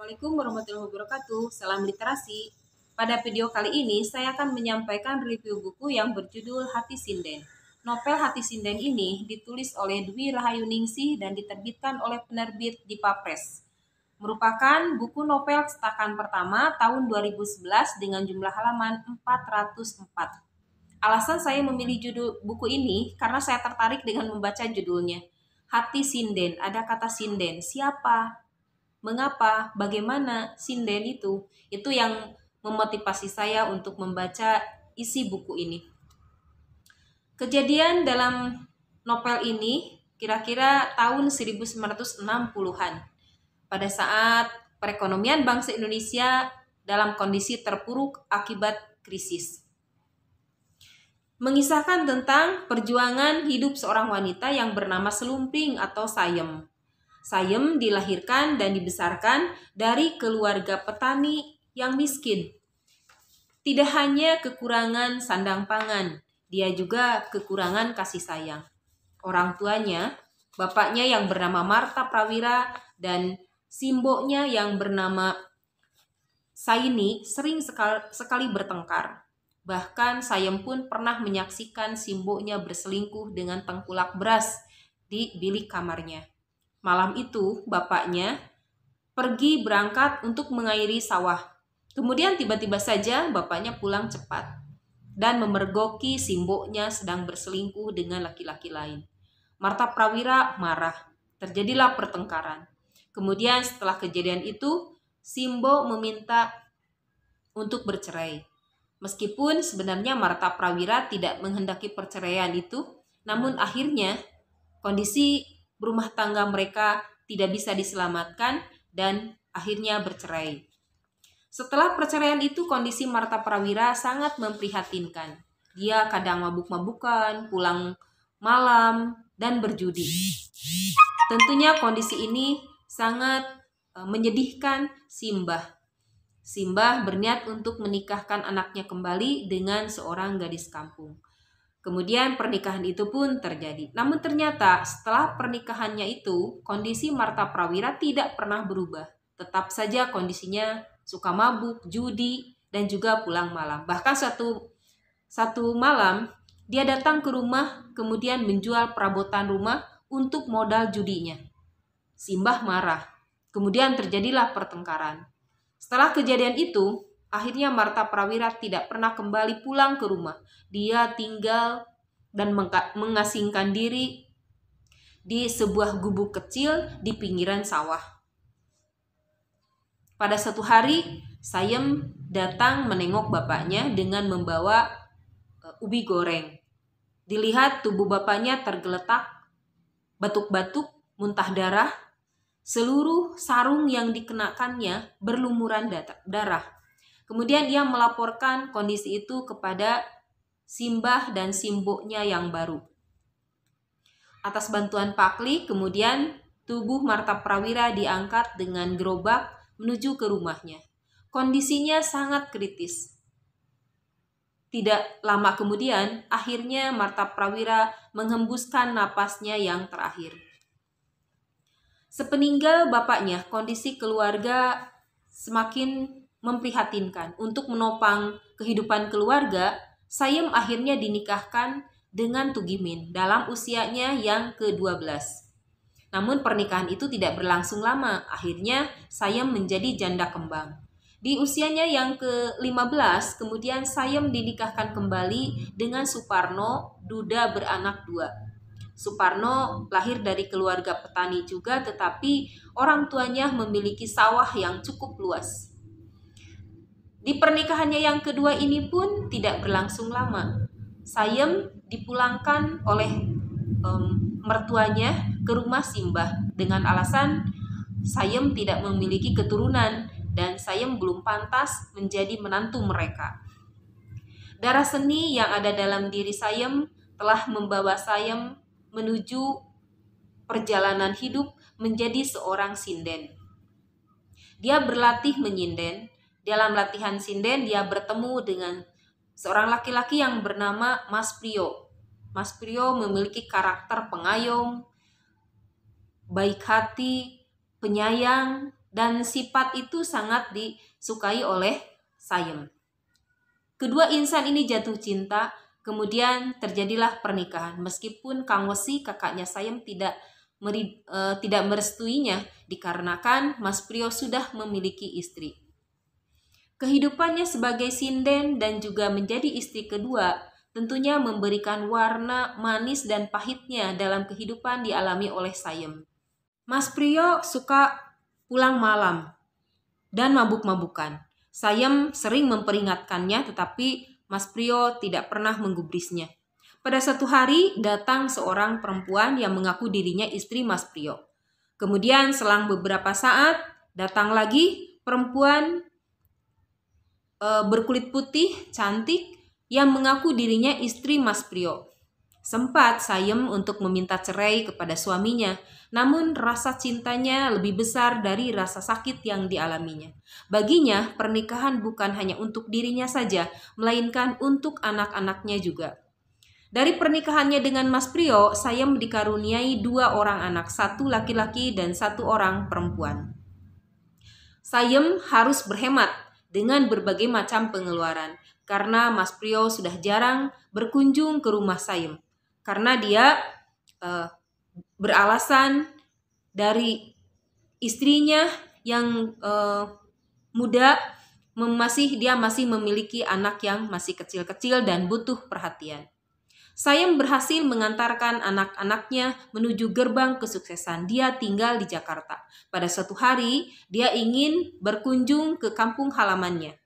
Assalamualaikum warahmatullahi wabarakatuh. Salam literasi. Pada video kali ini saya akan menyampaikan review buku yang berjudul Hati Sinden. Novel Hati Sinden ini ditulis oleh Dwi Rahayuningsih dan diterbitkan oleh penerbit Dipa Press. Merupakan buku novel cetakan pertama tahun 2011 dengan jumlah halaman 404. Alasan saya memilih judul buku ini karena saya tertarik dengan membaca judulnya. Hati Sinden, ada kata sinden, siapa? Mengapa, bagaimana sinden itu yang memotivasi saya untuk membaca isi buku ini. Kejadian dalam novel ini kira-kira tahun 1960-an, pada saat perekonomian bangsa Indonesia dalam kondisi terpuruk akibat krisis. Mengisahkan tentang perjuangan hidup seorang wanita yang bernama Selumping atau Sayem. Sayem dilahirkan dan dibesarkan dari keluarga petani yang miskin. Tidak hanya kekurangan sandang pangan, dia juga kekurangan kasih sayang. Orang tuanya, bapaknya yang bernama Marta Prawira dan simboknya yang bernama Saini sering sekali bertengkar. Bahkan Sayem pun pernah menyaksikan simboknya berselingkuh dengan tengkulak beras di bilik kamarnya. Malam itu, bapaknya pergi berangkat untuk mengairi sawah. Kemudian tiba-tiba saja bapaknya pulang cepat dan memergoki simboknya sedang berselingkuh dengan laki-laki lain. Marta Prawira marah. Terjadilah pertengkaran. Kemudian setelah kejadian itu, Simbok meminta untuk bercerai. Meskipun sebenarnya Marta Prawira tidak menghendaki perceraian itu, namun akhirnya kondisi rumah tangga mereka tidak bisa diselamatkan dan akhirnya bercerai. Setelah perceraian itu, kondisi Marta Prawira sangat memprihatinkan. Dia kadang mabuk-mabukan, pulang malam, dan berjudi. Tentunya kondisi ini sangat menyedihkan Simbah. Simbah berniat untuk menikahkan anaknya kembali dengan seorang gadis kampung. Kemudian pernikahan itu pun terjadi. Namun ternyata setelah pernikahannya itu, kondisi Marta Prawira tidak pernah berubah. Tetap saja kondisinya suka mabuk, judi, dan juga pulang malam. Bahkan satu malam dia datang ke rumah kemudian menjual perabotan rumah untuk modal judinya. Simbah marah. Kemudian terjadilah pertengkaran. Setelah kejadian itu, akhirnya Marta Prawira tidak pernah kembali pulang ke rumah. Dia tinggal dan mengasingkan diri di sebuah gubuk kecil di pinggiran sawah. Pada suatu hari, Sayem datang menengok bapaknya dengan membawa ubi goreng. Dilihat tubuh bapaknya tergeletak, batuk-batuk, muntah darah. Seluruh sarung yang dikenakannya berlumuran darah. Kemudian ia melaporkan kondisi itu kepada Simbah dan simboknya yang baru. Atas bantuan Pakli, kemudian tubuh Marta Prawira diangkat dengan gerobak menuju ke rumahnya. Kondisinya sangat kritis. Tidak lama kemudian, akhirnya Marta Prawira menghembuskan napasnya yang terakhir. Sepeninggal bapaknya, kondisi keluarga semakin memprihatinkan. Untuk menopang kehidupan keluarga, Sayem akhirnya dinikahkan dengan Tugimin dalam usianya yang ke-12. Namun pernikahan itu tidak berlangsung lama. Akhirnya Sayem menjadi janda kembang. Di usianya yang ke-15, kemudian Sayem dinikahkan kembali dengan Suparno, duda beranak 2. Suparno lahir dari keluarga petani juga, tetapi orang tuanya memiliki sawah yang cukup luas. Di pernikahannya yang kedua ini pun tidak berlangsung lama. Sayem dipulangkan oleh mertuanya ke rumah Simbah dengan alasan Sayem tidak memiliki keturunan dan Sayem belum pantas menjadi menantu mereka. Darah seni yang ada dalam diri Sayem telah membawa Sayem menuju perjalanan hidup menjadi seorang sinden. Dia berlatih menyinden. Dalam latihan sinden dia bertemu dengan seorang laki-laki yang bernama Mas Prio. Mas Prio memiliki karakter pengayom, baik hati, penyayang, dan sifat itu sangat disukai oleh Sayem. Kedua insan ini jatuh cinta, kemudian terjadilah pernikahan. Meskipun Kang Wesi, kakaknya Sayem, tidak merestuinya dikarenakan Mas Priyo sudah memiliki istri. Kehidupannya sebagai sinden dan juga menjadi istri kedua tentunya memberikan warna manis dan pahitnya dalam kehidupan dialami oleh Sayem. Mas Priyo suka pulang malam dan mabuk-mabukan. Sayem sering memperingatkannya, tetapi Mas Priyo tidak pernah menggubrisnya. Pada suatu hari datang seorang perempuan yang mengaku dirinya istri Mas Priyo. Kemudian selang beberapa saat datang lagi perempuan berkulit putih, cantik, yang mengaku dirinya istri Mas Priyo. Sempat Sayem untuk meminta cerai kepada suaminya, namun rasa cintanya lebih besar dari rasa sakit yang dialaminya. Baginya, pernikahan bukan hanya untuk dirinya saja, melainkan untuk anak-anaknya juga. Dari pernikahannya dengan Mas Priyo, Sayem dikaruniai 2 orang anak, 1 laki-laki dan 1 orang perempuan. Sayem harus berhemat dengan berbagai macam pengeluaran, karena Mas Priyo sudah jarang berkunjung ke rumah Sayem, karena dia beralasan dari istrinya yang muda dia masih memiliki anak yang masih kecil-kecil dan butuh perhatian. Sayem berhasil mengantarkan anak-anaknya menuju gerbang kesuksesan. Dia tinggal di Jakarta. Pada suatu hari, dia ingin berkunjung ke kampung halamannya.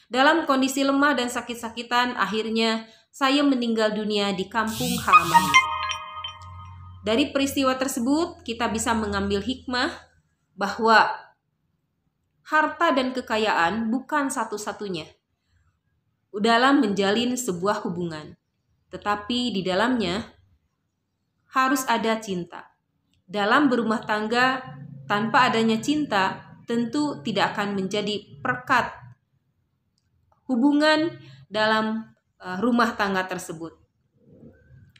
Dalam kondisi lemah dan sakit-sakitan, akhirnya Sayem meninggal dunia di kampung halamannya. Dari peristiwa tersebut, kita bisa mengambil hikmah bahwa harta dan kekayaan bukan satu-satunya dalam menjalin sebuah hubungan. Tetapi di dalamnya harus ada cinta. Dalam berumah tangga tanpa adanya cinta tentu tidak akan menjadi perekat hubungan dalam rumah tangga tersebut.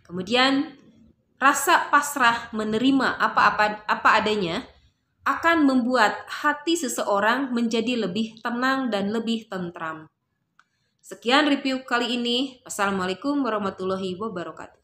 Kemudian rasa pasrah menerima apa adanya akan membuat hati seseorang menjadi lebih tenang dan lebih tentram. Sekian review kali ini. Assalamualaikum warahmatullahi wabarakatuh.